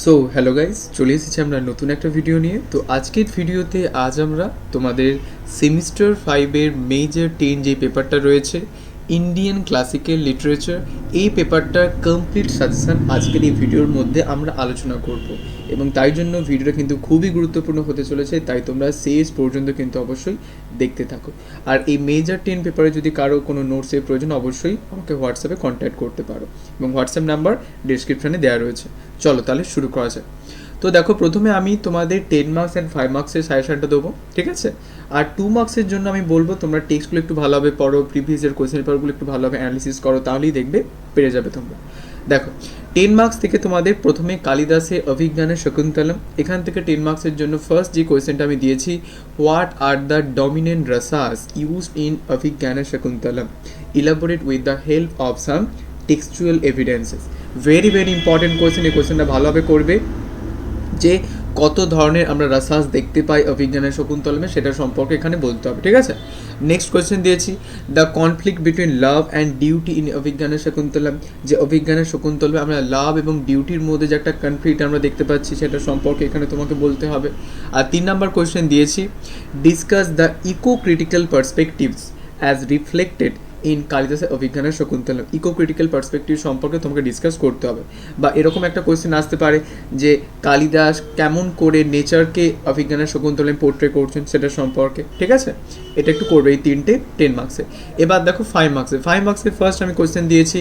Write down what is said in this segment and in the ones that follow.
So hello guys, চলে এসেছি আমরা নতুন একটা ভিডিও নিয়ে। তো আজকের ভিডিওতে আজ আমরা তোমাদের সেমিস্টার 5-এর মেজর 10 যে পেপারটা রয়েছে ইন্ডিয়ান ক্লাসিক্যাল লিটারেচার, এই পেপারটার কমপ্লিট সাজেশন আজকের এই ভিডিওর মধ্যে আমরা আলোচনা করব এবং তাই জন্য ভিডিওটা কিন্তু খুবই গুরুত্বপূর্ণ হতে চলেছে, তাই তোমরা শেষ পর্যন্ত কিন্তু অবশ্যই দেখতে থাকো। আর এই মেজর 10 পেপারে যদি কারো কোনো নোটসের প্রয়োজন অবশ্যই আমাকে হোয়াটসঅ্যাপে কন্ট্যাক্ট করতে পারো এবং হোয়াটসঅ্যাপ নাম্বার ডিসক্রিপশানে দেওয়া রয়েছে। চলো তাহলে শুরু করা যায়। তো দেখো, প্রথমে আমি তোমাদের 10 মার্কস অ্যান্ড 5 মার্কসের সাজেশনটা দেবো, ঠিক আছে? আর 2 মার্কসের জন্য আমি বলবো তোমরা টেক্সটগুলো একটু ভালোভাবে পড়ো, প্রিভিয়াসের কোয়েশ্চেন পেপারগুলো একটু ভালোভাবে অ্যানালিসিস করো, তাহলেই দেখবে পেরে যাবে তোমরা। দেখো, 10 মার্কস থেকে তোমাদের প্রথমে কালিদাসের অভিজ্ঞানের শকুন্তলম, এখান থেকে 10 মার্কসের জন্য ফার্স্ট যে কোয়েশ্চেনটা আমি দিয়েছি, what are the dominant rasas used in অভিজ্ঞানের Shakuntalam, elaborate with the help of some textual evidences. Very very important question, এই কোয়েশ্চেনটা ভালোভাবে করবে যে কত ধরনের আমরা রাসাস দেখতে পাই অভিজ্ঞানের শকুন্তলমে, সেটা সম্পর্কে এখানে বলতে হবে, ঠিক আছে? নেক্সট কোয়েশ্চেন দিয়েছি, the conflict between love and duty in অভিজ্ঞানের শকুন্তলম, যে অভিজ্ঞানের শকুন্তলমে আমরা লাভ এবং ডিউটির মধ্যে যে একটা কনফ্লিক্ট আমরা দেখতে পাচ্ছি সেটা সম্পর্কে এখানে তোমাকে বলতে হবে। আর 3 নম্বর কোয়েশ্চেন দিয়েছি, discuss the ecocritical perspectives as reflected in কালিদাসের অভিজ্ঞানের শকুন্তলম। ইকো ক্রিটিক্যাল পার্সপেক্টিভ সম্পর্কে তোমাকে ডিসকাস করতে হবে। বা এরকম একটা কোয়েশ্চেন আসতে পারে যে কালিদাস কেমন করে নেচারকে অভিজ্ঞানের শকুন্তলমে পোর্ট্রে করছেন সেটা সম্পর্কে, ঠিক আছে? এটা একটু করবে এই 3টে 10 মার্কসে। এবার দেখো 5 মার্কসে, 5 মার্কসে ফার্স্ট আমি কোয়েশ্চেন দিয়েছি,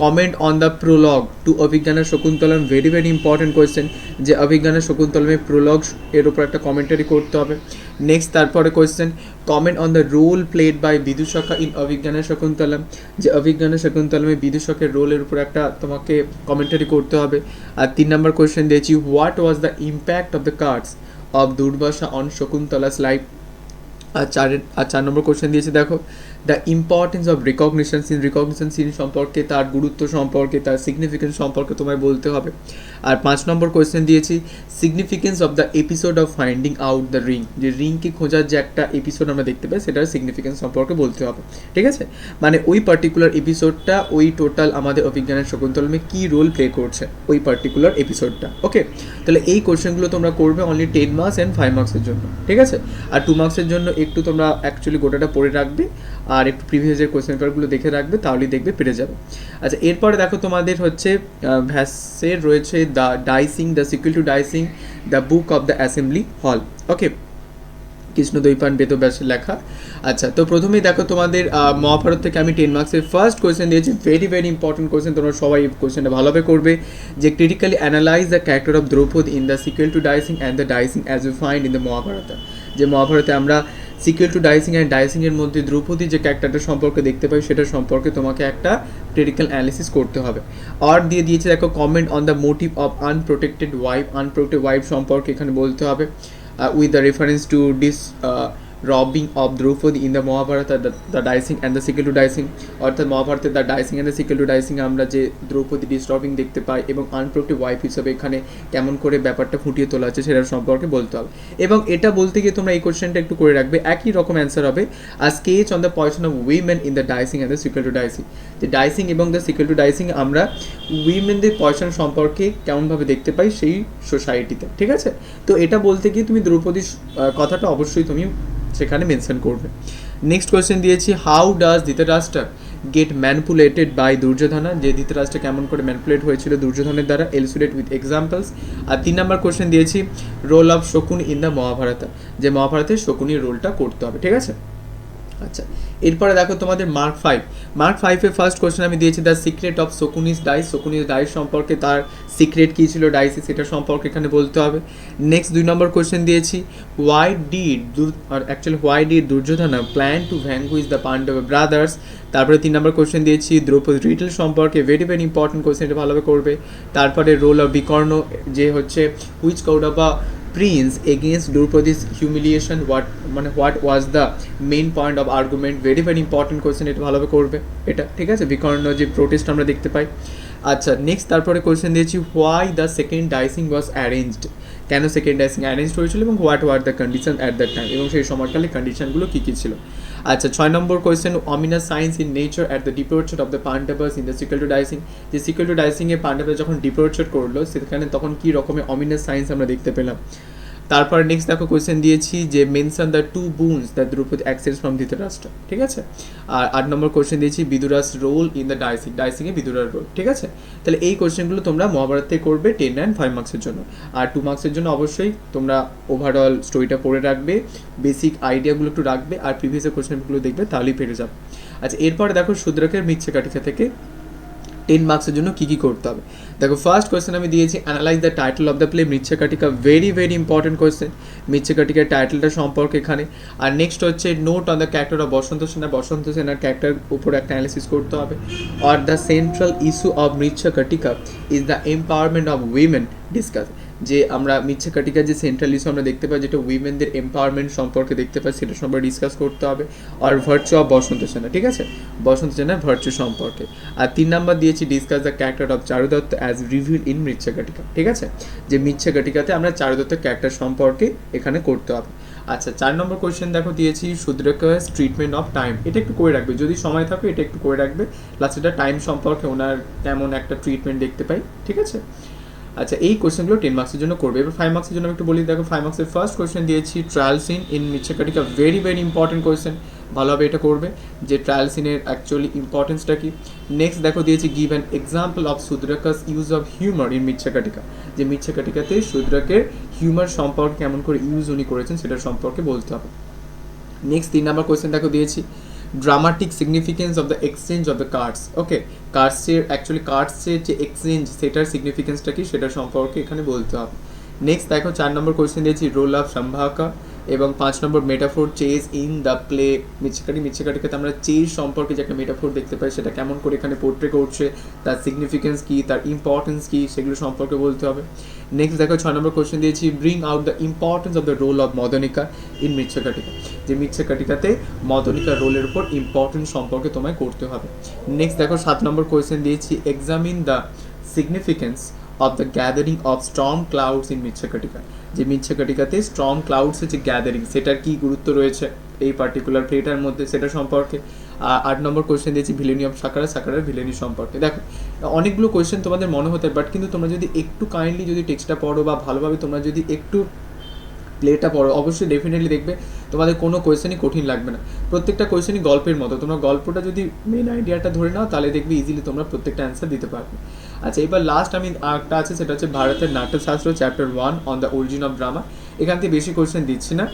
comment on the prologue to অভিজ্ঞানের Shakuntalam. Very very important question, যে অভিজ্ঞানের শকুন্তলমে প্রোলগ এর উপর একটা কমেন্টারি করতে হবে। নেক্সট তারপরে question, comment on the role played by Vidushaka in অভিজ্ঞানের শকুন্তলম, যে অভিজ্ঞানের শকুন্তলমে বিদূষকের রোলের উপর একটা তোমাকে কমেন্টারি করতে হবে। আর 3 নম্বর কোয়েশ্চেন দিয়েছি, what was the impact of the curse of Durvasa on Shakuntala's life. আর 4 নম্বর কোয়েশ্চেন দিয়েছি, দেখো, the importance of recognition scene সম্পর্কে, তার গুরুত্ব সম্পর্কে, তার সিগনিফিকেন্স সম্পর্কে তোমায় বলতে হবে। আর 5 নম্বর কোয়েশ্চেন দিয়েছি, significance of the episode of finding out the ring, যে রিংকে খোঁজার যে একটা এপিসোড আমরা দেখতে পাই সেটার সিগনিফিকেন্স সম্পর্কে বলতে হবে, ঠিক আছে? মানে ওই পার্টিকুলার এপিসোডটা ওই টোটাল আমাদের অভিজ্ঞানের শকুন্তলমে কী রোল প্লে করছে ওই পার্টিকুলার এপিসোডটা। ওকে, তাহলে এই কোয়েশ্চেনগুলো তোমরা করবে অনলি 10 মার্কস অ্যান্ড 5 মার্কসের জন্য, ঠিক আছে? আর 2 মার্কসের জন্য একটু তোমরা অ্যাকচুয়ালি গোটাটা পড়ে রাখবে আর একটু প্রিভিয়াসের কোয়েশ্চেন পেপারগুলো দেখে রাখবে, তাহলেই দেখবে পেরে যাবে। আচ্ছা, এরপরে দেখো তোমাদের হচ্ছে ভ্যাসের রয়েছে the dicing, the sequel to dicing, the book of the assembly hall. Okay, Krishnadvaipayana বেদব্যাসের লেখা। আচ্ছা, তো প্রথমেই দেখো তোমাদের মহাভারত থেকে আমি 10 মার্কসের ফার্স্ট কোয়েশ্চেন দিয়েছি। ভেরি ভেরি ইম্পর্টেন্ট কোয়েশ্চেন, তোমরা সবাই এই কোয়েশ্চেনটা ভালোভাবে করবে, যে critically analyse the character of Draupadi in the sequel to dicing and the dicing as you find in the Mahabharata. যে মহাভারতে আমরা সিকুয়েল টু ডাইসিং অ্যান্ড ডাইসিংয়ের মধ্যে দ্রৌপদী যে ক্যারেক্টারটা সম্পর্কে দেখতে পাই সেটা সম্পর্কে তোমাকে একটা ক্রিটিক্যাল অ্যানালিসিস করতে হবে। আর দিয়েছে দেখো, comment on the motive of unprotected wife সম্পর্কে এখানে বলতে হবে, with the reference to this robbing of Draupadi in the Mahabharata, the dicing and the sequel to dicing, অর্থাৎ মহাভারতের the dicing and the sequel to dicing আমরা যে Draupadi disturbing দেখতে পাই এবং আনপ্রোটেক্টেড ওয়াইফ হিসেবে এখানে কেমন করে ব্যাপারটা ফুটিয়ে তোলা আছে সেটার সম্পর্কে বলতে হবে। এবং এটা বলতে গিয়ে তোমরা এই কোয়েশ্চেনটা একটু করে রাখবে, একই রকম অ্যান্সার হবে, আর sketch on the position of women in the dicing and the sequel to dicing, যে ডাইসিং এবং দ্য সিকুয়েল টু ডাইসিং আমরা উইমেনদের পজিশন সম্পর্কে কেমনভাবে দেখতে পাই সেই সোসাইটিতে, ঠিক আছে? তো এটা বলতে গিয়ে তুমি দ্রৌপদীর কথাটা অবশ্যই তুমি সেখানে মেনশন করবে। নেক্সট কোয়েশ্চেন দিয়েছি, how does Dhritarashtra get manipulated by Duryodhana, যে ধৃতরাষ্ট্র কেমন করে ম্যানিপুলেট হয়েছিল দুর্যোধনের দ্বারা, এলসুলেট উইথ এক্সাম্পলস। আর 3 নম্বর কোয়েশ্চেন দিয়েছি, role of Shakuni in the Mahabharata, যে মহাভারতের শকুনির রোলটা করতে হবে, ঠিক আছে? আচ্ছা, এরপরে দেখো তোমাদের মার্ক 5-এর ফার্স্ট কোয়েশ্চেন আমি দিয়েছি, দ্য সিক্রেট অফ শকুনিস ডাইস সম্পর্কে, তার সিক্রেট কী ছিল ডাইসি সেটা সম্পর্কে এখানে বলতে হবে। নেক্সট 2 নম্বর কোয়েশ্চেন দিয়েছি, why did Duryodhana plan to vanquish the Pandava brothers. তারপরে 3 নম্বর কোয়েশ্চেন দিয়েছি দ্রৌপদী রিটেল সম্পর্কে, ভেরি ভেরি ইম্পর্টেন্ট কোয়েশ্চেন, এটা ভালোভাবে করবে। তারপরে রোল অফ বিকর্ণ, যে হচ্ছে which Kaurava prince against Draupadi's humiliation, what was the main point of argument. Very very important question, এটা ভালোভাবে করবে এটা, ঠিক আছে? বিকর্ণ যে প্রোটেস্ট আমরা দেখতে পাই। আচ্ছা নেক্সট তারপরে কোয়েশ্চেন দিয়েছি why the second dicing was arranged, কেন সেকেন্ড ডাইসিং অ্যারেঞ্জ হয়েছিল এবং what were the condition at that time, এবং সেই সময়কালে কন্ডিশনগুলো কী কী ছিল। আচ্ছা 6 number question ominous signs in nature at the departure of the Pandavas in the sequel to dicing, যে সিক্যুয়াল টু ডাইসিংয়ে পান্ডাবাস যখন ডিপার্চার করলো সেখানে তখন কী রকমের অমিনাস সাইন্স আমরা দেখতে পেলাম। তারপর নেক্সট দেখো কোয়েশ্চেন দিয়েছি যে mention the two boons the Draupadi অ্যাক্সেস ফ্রম ধৃতরাষ্ট্র, ঠিক আছে। আর 8 নম্বর কোয়েশ্চেন দিয়েছি Vidura's role in the dicing, ডাইসিংয়ে বিদুরার রোল, ঠিক আছে। তাহলে এই কোয়েশ্চেনগুলো তোমরা মহাভারত থেকে করবে 10 অ্যান্ড 5 মার্কসের জন্য। আর 2 মার্কসের জন্য অবশ্যই তোমরা ওভারঅল স্টোরিটা পড়ে রাখবে, বেসিক আইডিয়াগুলো একটু রাখবে আর প্রিভিয়াস কোয়েশ্চেনগুলো দেখবে, তাহলেই পেরে যাবে। আচ্ছা এরপরে দেখো শূদ্রকের মৃচ্ছকাটিকা থেকে 10 মার্কসের জন্য কী কী করতে হবে। দেখো ফার্স্ট কোয়েশ্চেন আমি দিয়েছি analyze the title of the play Mrichchhakatika, very very important question মৃচ্ছকাটিকার টাইটেলটা সম্পর্কে এখানে। আর নেক্সট হচ্ছে note on the character of Vasantasena, বসন্ত সেনার ক্যারেক্টার উপরে একটা অ্যানালিসিস করতে হবে। আর the central issue of Mrichchhakatika is the empowerment of women discuss, যে আমরা মৃচ্ছকাটিকার যে সেন্ট্রাল ইস্যু আমরা দেখতে পাই যেটা উইমেনদের এম্পাওয়ারমেন্ট সম্পর্কে দেখতে পাই সেটা সম্পর্কে ডিসকাস করতে হবে। আর ভার্চু অফ বসন্ত সেনা, ঠিক আছে, বসন্ত সেনার ভার্চু সম্পর্কে। আর 3 নাম্বার দিয়েছি discuss the character of Charudatta as reveal in Mrichchhakatika, ঠিক আছে, যে মৃচ্ছকাটিকাতে আমরা চারুদত্তের ক্যারেক্টার সম্পর্কে এখানে করতে হবে। আচ্ছা 4 নম্বর কোয়েশ্চেন দেখো দিয়েছি শূদ্রকাস ট্রিটমেন্ট অফ টাইম, এটা একটু করে রাখবে যদি সময় থাকে, এটা একটু করে রাখবে লাস্টে টাইম সম্পর্কে ওনার কেমন একটা ট্রিটমেন্ট দেখতে পাই, ঠিক আছে। আচ্ছা এই কোয়েশ্চেনগুলো 10 মার্কসের জন্য করবে। এবার 5 মার্কসের জন্য আমি একটু বলি, দেখো 5 মার্কসের ফার্স্ট কোয়েশ্চেন দিয়েছি trial scene in Mrichchhakatika, very very important question, ভালোভাবে এটা করবে যে ট্রায়াল সিনের অ্যাকচুয়ালি ইম্পর্টেন্সটা কি। নেক্সট দেখো দিয়েছি give an example of Shudraka's use of humour in Mrichchhakatika, যে মৃচ্ছকাটিকাতে শূদ্রকের হিউমার সম্পর্কে কেমন করে ইউজ উনি করেছেন সেটার সম্পর্কে বলতে হবে। নেক্সট 3 নাম্বার কোয়েশ্চেন দেখো দিয়েছি dramatic significance of the exchange of the cards, okay, কার্ডসের অ্যাকচুয়ালি কার্ডসের যে এক্সচেঞ্জ সেটার সিগনিফিকেন্সটা কি সেটা সম্পর্কে এখানে বলতে হবে। নেক্সট দেখো 4 নম্বর কোয়েশ্চেন দিয়েছি রোল অফ সম্ভাকা, এবং 5 number metaphor chase in the play মৃচ্ছকাটিকাতে আমরা চেজ সম্পর্কে যে একটা মেটাফোর দেখতে পাই সেটা কেমন করে এখানে পোর্ট্রে করছে, তার সিগনিফিকেন্স কী, তার ইম্পর্টেন্স কী, সেগুলো সম্পর্কে বলতে হবে। নেক্সট দেখো 6 নম্বর কোয়েশ্চেন দিয়েছি bring out the importance of the role of Madanika in Mrichchhakatika, যে মৃচ্ছকাটিকাতে মদনিকার রোলের উপর ইম্পর্টেন্স সম্পর্কে তোমায় করতে হবে। নেক্সট দেখো 7 নম্বর কোয়েশ্চেন দিয়েছি examine the significance of the gathering of storm clouds in Mrichchhakatika, যে মৃচ্ছকাটিকাতে স্টর্ম ক্লাউডসের যে গ্যাদারিং সেটার কী গুরুত্ব রয়েছে এই পার্টিকুলার প্লেটার মধ্যে সেটা সম্পর্কে। 8 নম্বর কোয়েশ্চেন দিয়েছি ভিলেনি অফ সাকারা, সাকারার ভিলেনি সম্পর্কে। দেখো অনেকগুলো কোয়েশ্চেন তোমাদের মনে হতে বাট কিন্তু তোমরা যদি একটু কাইন্ডলি যদি টেক্সটটা পড়ো বা ভালোভাবে তোমরা যদি একটু প্লেটা পড়ো অবশ্যই ডেফিনেটলি দেখবে তোমাদের কোনো কোয়েশ্চেনই কঠিন লাগবে না, প্রত্যেকটা কোয়েশ্চেনই গল্পের মতো। তোমরা গল্পটা যদি মেন আইডিয়াটা ধরে নাও তাহলে দেখবে ইজিলি তোমরা প্রত্যেকটা অ্যান্সার দিতে পারবে। আচ্ছা এবার লাস্ট আমি একটা আছে সেটা হচ্ছে ভারতের Natyashastra chapter 1 on the origin of drama, এখান থেকে বেশি কোয়েশ্চেন দিচ্ছি না,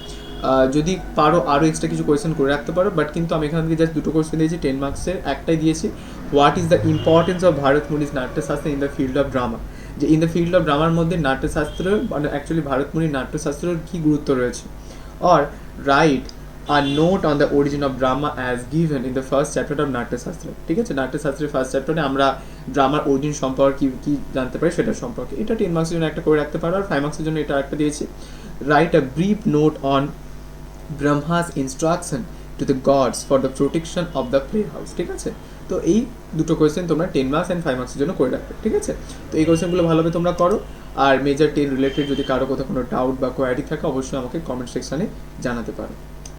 যদি পারো আরও এক্সট্রা কিছু কোয়েশ্চেন করে রাখতে পারো, বাট কিন্তু আমি এখান থেকে জাস্ট দুটো কোয়েশ্চেন দিয়েছি 10 মার্কসের, একটাই দিয়েছি what is the importance of Bharata Muni's Natyashastra in the field of drama, যে ইন দ্য ফিল্ড অফ ড্রামার মধ্যে নাট্যশাস্ত্র মানে অ্যাকচুয়ালি ভারতমুনির নাট্যশাস্ত্রের কী গুরুত্ব রয়েছে। Or write a note on the origin of drama as given in the first chapter of Natyashastra, ঠিক আছে, নাট্যশাস্ত্রের ফার্স্ট চ্যাপ্টারে আমরা ড্রামার অরিজিন সম্পর্কে কী জানতে পারি সেটার সম্পর্কে, এটা 10 মার্কসের জন্য একটা করে রাখতে পারো। আর 5 মার্কসের জন্য এটা একটা দিয়েছি write a brief note on Brahma's instruction to the gods for the protection of the play house, ঠিক আছে। তো এই দুটো কোয়েশ্চেন তোমরা 10 মার্কস অ্যান্ড 5 মার্কসের জন্য করে রাখবে, ঠিক আছে। তো এই কোয়েশ্চেনগুলো ভালোভাবে তোমরা করো। আর মেজর 10 রিলেটেড যদি কারো কোথাও কোনো ডাউট বা কোয়ারি থাকে অবশ্যই আমাকে কমেন্ট সেকশানে জানাতে পারো।